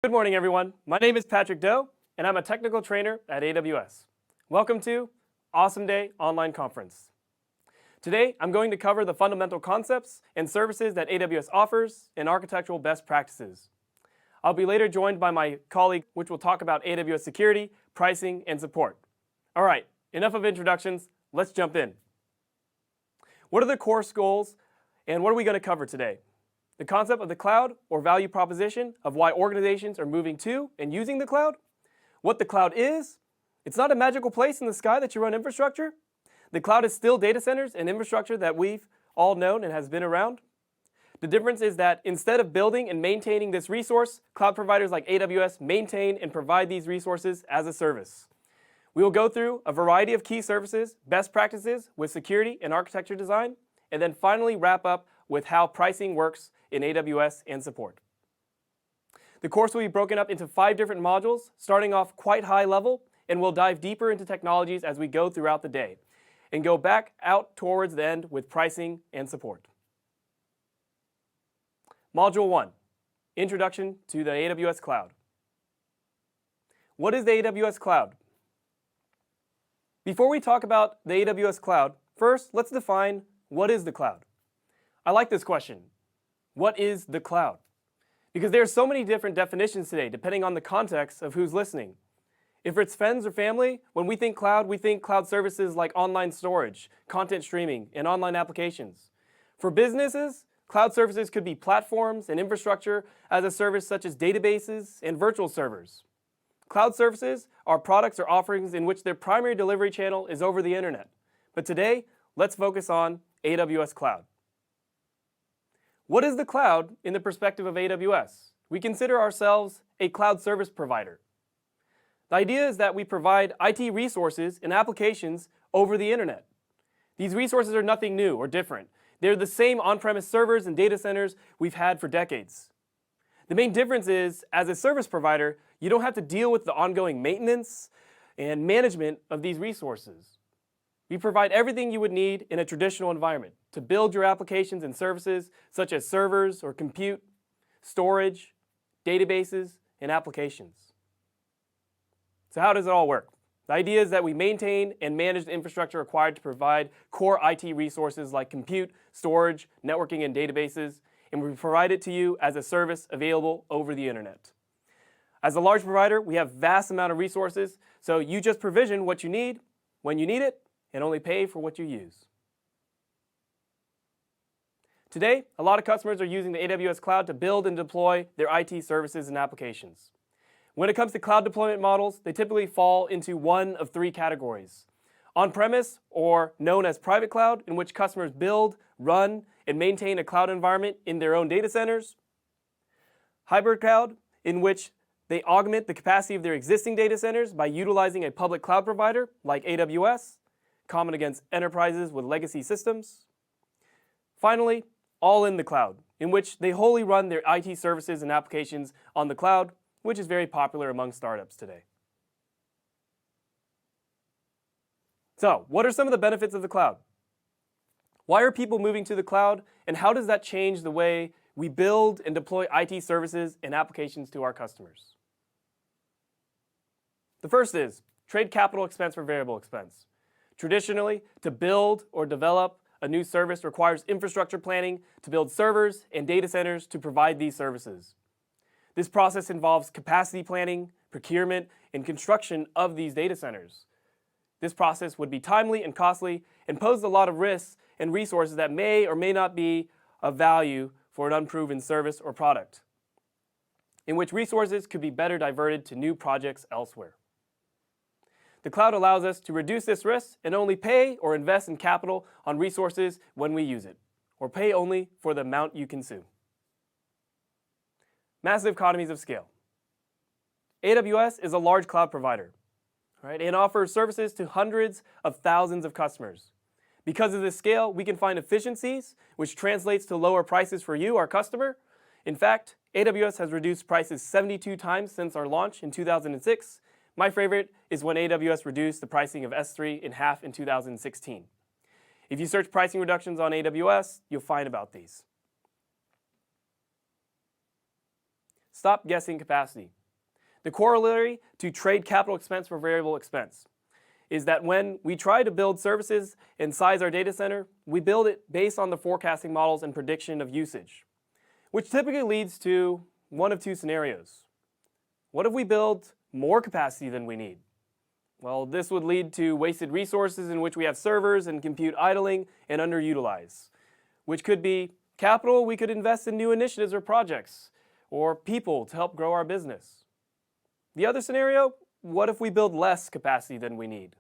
Good morning, everyone. My name is Patrick Doe, and I'm a technical trainer at AWS. Welcome to Awesome Day Online Conference. Today, I'm going to cover the fundamental concepts and services that AWS offers and architectural best practices. I'll be later joined by my colleague, which will talk about AWS security, pricing, and support. All right, enough of introductions. Let's jump in. What are the core goals, and what are we going to cover today? The concept of the cloud or value proposition of why organizations are moving to and using the cloud. What the cloud is. It's not a magical place in the sky that you run infrastructure. The cloud is still data centers and infrastructure that we've all known and has been around. The difference is that instead of building and maintaining this resource, cloud providers like AWS maintain and provide these resources as a service. We will go through a variety of key services, best practices with security and architecture design, and then finally wrap up with how pricing works in AWS and support. The course will be broken up into 5 different modules, starting off quite high level, and we'll dive deeper into technologies as we go throughout the day, and go back out towards the end with pricing and support. Module 1, Introduction to the AWS Cloud. What is the AWS Cloud? Before we talk about the AWS Cloud, first let's define what is the cloud. I like this question. What is the cloud? Because there are so many different definitions today, depending on the context of who's listening. If it's friends or family, when we think cloud services like online storage, content streaming, and online applications. For businesses, cloud services could be platforms and infrastructure as a service such as databases and virtual servers. Cloud services are products or offerings in which their primary delivery channel is over the internet. But today, let's focus on AWS Cloud. What is the cloud in the perspective of AWS? We consider ourselves a cloud service provider. The idea is that we provide IT resources and applications over the internet. These resources are nothing new or different. They're the same on-premise servers and data centers we've had for decades. The main difference is, as a service provider, you don't have to deal with the ongoing maintenance and management of these resources. We provide everything you would need in a traditional environment to build your applications and services such as servers or compute, storage, databases, and applications. So how does it all work? The idea is that we maintain and manage the infrastructure required to provide core IT resources like compute, storage, networking, and databases, and we provide it to you as a service available over the internet. As a large provider, we have vast amount of resources, so you just provision what you need when you need it, and only pay for what you use. Today, a lot of customers are using the AWS Cloud to build and deploy their IT services and applications. When it comes to cloud deployment models, they typically fall into one of 3 categories. On-premise, or known as private cloud, in which customers build, run, and maintain a cloud environment in their own data centers. Hybrid cloud, in which they augment the capacity of their existing data centers by utilizing a public cloud provider like AWS, common against enterprises with legacy systems. Finally, all in the cloud, in which they wholly run their IT services and applications on the cloud, which is very popular among startups today. So, what are some of the benefits of the cloud? Why are people moving to the cloud, and how does that change the way we build and deploy IT services and applications to our customers? The first is trade capital expense for variable expense. Traditionally, to build or develop a new service requires infrastructure planning to build servers and data centers to provide these services. This process involves capacity planning, procurement, and construction of these data centers. This process would be timely and costly and pose a lot of risks and resources that may or may not be of value for an unproven service or product, in which resources could be better diverted to new projects elsewhere. The cloud allows us to reduce this risk and only pay or invest in capital on resources when we use it, or pay only for the amount you consume. Massive economies of scale. AWS is a large cloud provider, right, and offers services to hundreds of thousands of customers. Because of this scale, we can find efficiencies, which translates to lower prices for you, our customer. In fact, AWS has reduced prices 72 times since our launch in 2006. My favorite is when AWS reduced the pricing of S3 in half in 2016. If you search pricing reductions on AWS, you'll find about these. stop guessing capacity. The corollary to trade capital expense for variable expense is that when we try to build services and size our data center, we build it based on the forecasting models and prediction of usage, which typically leads to one of two scenarios. What if we build more capacity than we need? Well, this would lead to wasted resources in which we have servers and compute idling and underutilized, which could be capital we could invest in new initiatives or projects, or people to help grow our business. The other scenario, what if we build less capacity than we need?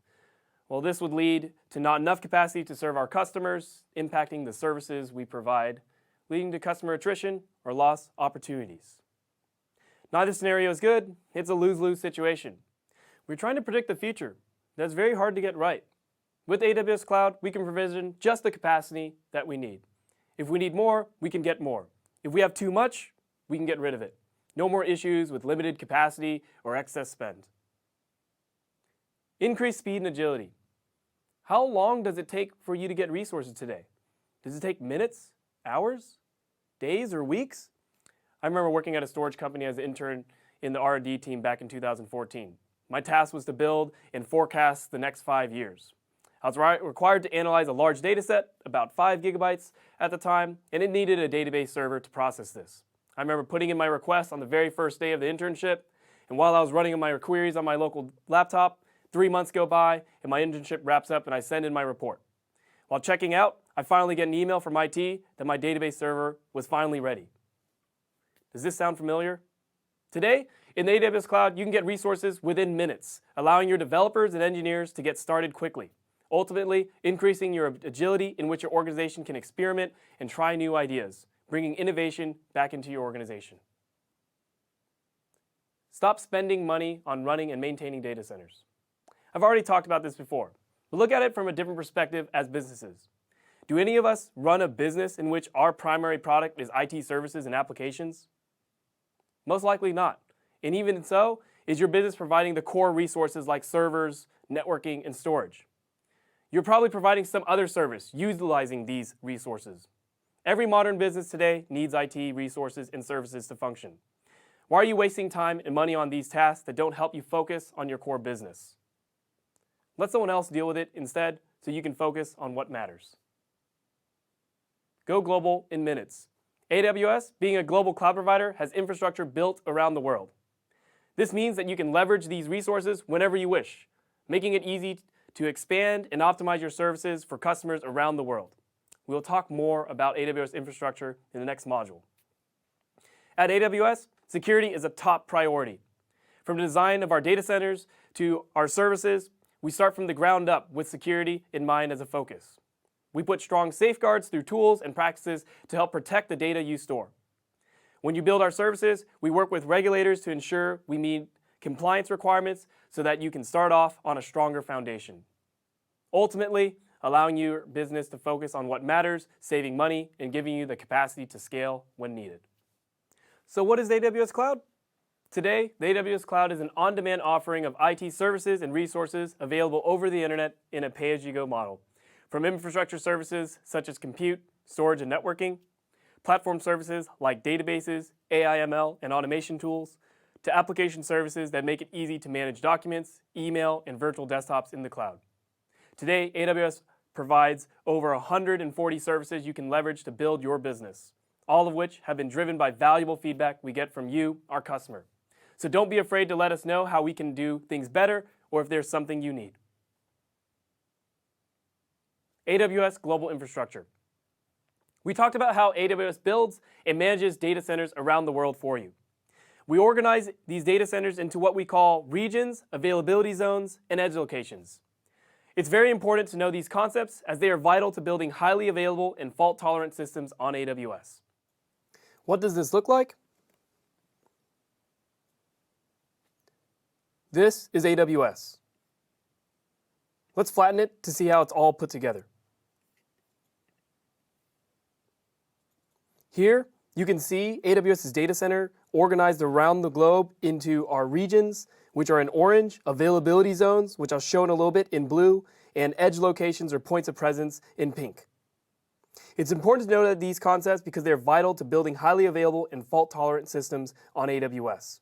Well, this would lead to not enough capacity to serve our customers, impacting the services we provide, leading to customer attrition or lost opportunities. Neither scenario is good. It's a lose-lose situation. We're trying to predict the future. That's very hard to get right. With AWS Cloud, we can provision just the capacity that we need. If we need more, we can get more. If we have too much, we can get rid of it. No more issues with limited capacity or excess spend. Increased speed and agility. How long does it take for you to get resources today? Does it take minutes, hours, days, or weeks? I remember working at a storage company as an intern in the R&D team back in 2014. My task was to build and forecast the next 5 years. I was required to analyze a large data set, about 5 gigabytes at the time, and it needed a database server to process this. I remember putting in my request on the very first day of the internship, and while I was running my queries on my local laptop, 3 months go by, and my internship wraps up, and I send in my report. While checking out, I finally get an email from IT that my database server was finally ready. Does this sound familiar? Today, in the AWS Cloud, you can get resources within minutes, allowing your developers and engineers to get started quickly, ultimately increasing your agility in which your organization can experiment and try new ideas, bringing innovation back into your organization. Stop spending money on running and maintaining data centers. I've already talked about this before, but look at it from a different perspective as businesses. Do any of us run a business in which our primary product is IT services and applications? Most likely not. And even so, is your business providing the core resources like servers, networking, and storage? You're probably providing some other service utilizing these resources. Every modern business today needs IT resources and services to function. Why are you wasting time and money on these tasks that don't help you focus on your core business? Let someone else deal with it instead so you can focus on what matters. Go global in minutes. AWS, being a global cloud provider, has infrastructure built around the world. This means that you can leverage these resources whenever you wish, making it easy to expand and optimize your services for customers around the world. We'll talk more about AWS infrastructure in the next module. At AWS, security is a top priority. From the design of our data centers to our services, we start from the ground up with security in mind as a focus. We put strong safeguards through tools and practices to help protect the data you store. When you build our services, we work with regulators to ensure we meet compliance requirements so that you can start off on a stronger foundation. Ultimately, allowing your business to focus on what matters, saving money, and giving you the capacity to scale when needed. So what is AWS Cloud? Today, the AWS Cloud is an on-demand offering of IT services and resources available over the internet in a pay-as-you-go model. From infrastructure services such as compute, storage, and networking, platform services like databases, AI/ML, and automation tools, to application services that make it easy to manage documents, email, and virtual desktops in the cloud. Today, AWS provides over 140 services you can leverage to build your business, all of which have been driven by valuable feedback we get from you, our customer. So don't be afraid to let us know how we can do things better or if there's something you need. AWS Global Infrastructure. We talked about how AWS builds and manages data centers around the world for you. We organize these data centers into what we call regions, availability zones, and edge locations. It's very important to know these concepts as they are vital to building highly available and fault-tolerant systems on AWS. What does this look like? This is AWS. Let's flatten it to see how it's all put together. Here, you can see AWS's data center organized around the globe into our regions, which are in orange, availability zones, which I'll show in a little bit, in blue, and edge locations or points of presence in pink. It's important to know these concepts because they're vital to building highly available and fault-tolerant systems on AWS.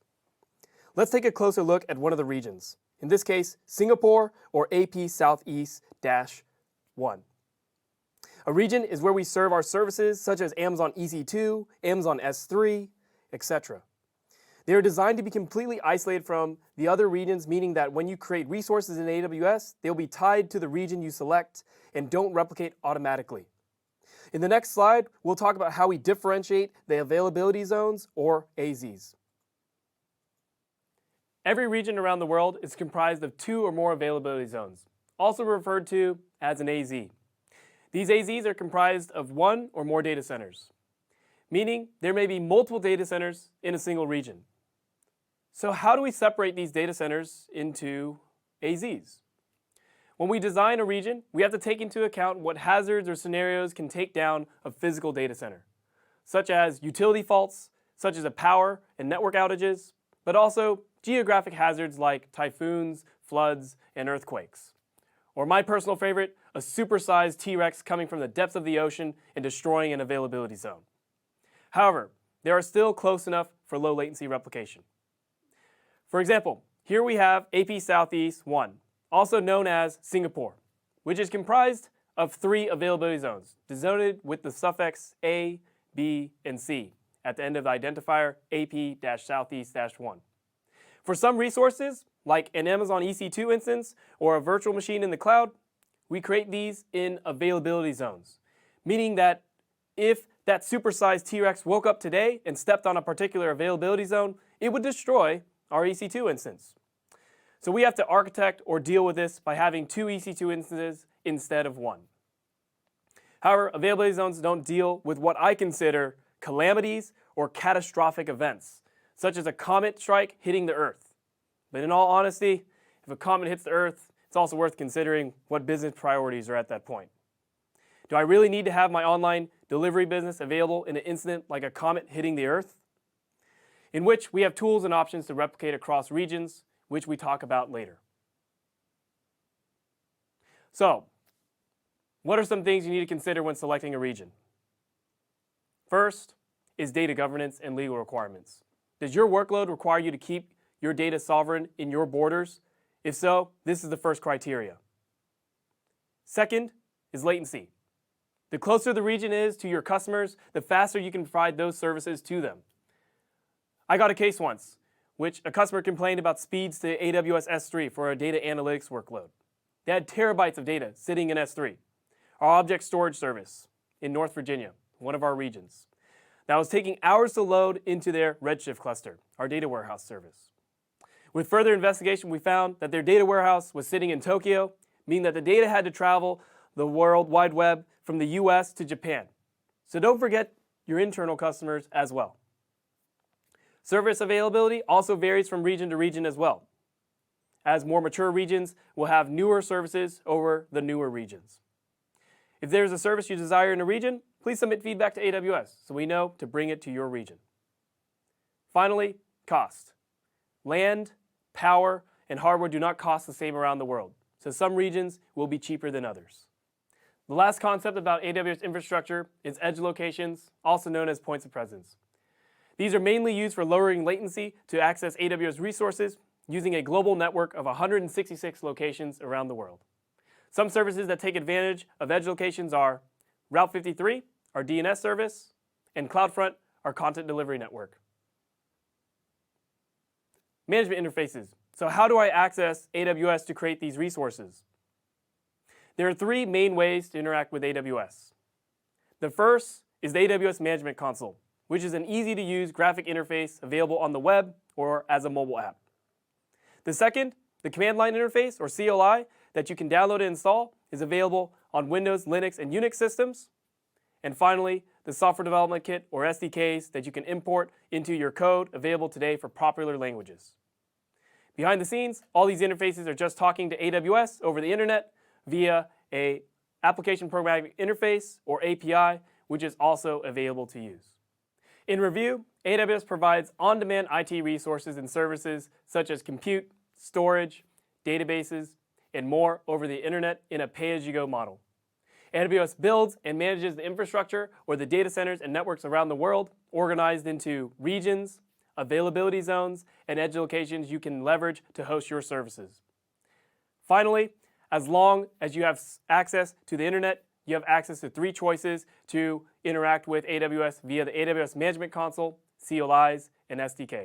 Let's take a closer look at one of the regions. In this case, Singapore, or AP Southeast-1. A region is where we serve our services such as Amazon EC2, Amazon S3, etc. They are designed to be completely isolated from the other regions, meaning that when you create resources in AWS, they'll be tied to the region you select and don't replicate automatically. In the next slide, we'll talk about how we differentiate the availability zones, or AZs. Every region around the world is comprised of 2 or more availability zones, also referred to as an AZ. These AZs are comprised of 1 or more data centers, meaning there may be multiple data centers in a single region. So how do we separate these data centers into AZs? When we design a region, we have to take into account what hazards or scenarios can take down a physical data center, such as utility faults, such as power and network outages, but also geographic hazards like typhoons, floods, and earthquakes. Or my personal favorite, a supersized T-Rex coming from the depths of the ocean and destroying an availability zone. However, they are still close enough for low latency replication. For example, here we have AP Southeast 1, also known as Singapore, which is comprised of 3 availability zones, denoted with the suffix A, B, and C at the end of the identifier AP-Southeast-1. For some resources, like an Amazon EC2 instance or a virtual machine in the cloud, we create these in availability zones, meaning that if that supersized T-Rex woke up today and stepped on a particular availability zone, it would destroy our EC2 instance. So we have to architect or deal with this by having 2 EC2 instances instead of 1. However, availability zones don't deal with what I consider calamities or catastrophic events, such as a comet strike hitting the Earth. But in all honesty, if a comet hits the Earth, it's also worth considering what business priorities are at that point. Do I really need to have my online delivery business available in an incident like a comet hitting the Earth? In which we have tools and options to replicate across regions, which we talk about later. So, what are some things you need to consider when selecting a region? First is data governance and legal requirements. Does your workload require you to keep your data sovereign in your borders? If so, this is the first criteria. Second is latency. The closer the region is to your customers, the faster you can provide those services to them. I got a case once, which a customer complained about speeds to AWS S3 for a data analytics workload. They had terabytes of data sitting in S3, our object storage service in North Virginia, one of our regions. That was taking hours to load into their Redshift cluster, our data warehouse service. With further investigation, we found that their data warehouse was sitting in Tokyo, meaning that the data had to travel the World Wide Web from the US to Japan. So don't forget your internal customers as well. Service availability also varies from region to region as well, as more mature regions will have newer services over the newer regions. If there's a service you desire in a region, please submit feedback to AWS so we know to bring it to your region. Finally, cost. Land, power, and hardware do not cost the same around the world, so some regions will be cheaper than others. The last concept about AWS infrastructure is edge locations, also known as points of presence. These are mainly used for lowering latency to access AWS resources using a global network of 166 locations around the world. Some services that take advantage of edge locations are Route 53, our DNS service, and CloudFront, our content delivery network. Management interfaces. So how do I access AWS to create these resources? There are 3 main ways to interact with AWS. The first is the AWS Management Console, which is an easy-to-use graphic interface available on the web or as a mobile app. The second, the command line interface, or CLI, that you can download and install, is available on Windows, Linux, and Unix systems. And finally, the Software Development Kit, or SDKs, that you can import into your code, available today for popular languages. Behind the scenes, all these interfaces are just talking to AWS over the internet via an Application Programming Interface, or API, which is also available to use. In review, AWS provides on-demand IT resources and services such as compute, storage, databases, and more over the internet in a pay-as-you-go model. AWS builds and manages the infrastructure or the data centers and networks around the world, organized into regions, availability zones, and edge locations you can leverage to host your services. Finally, as long as you have access to the internet, you have access to 3 choices to interact with AWS via the AWS Management Console, CLIs, and SDK.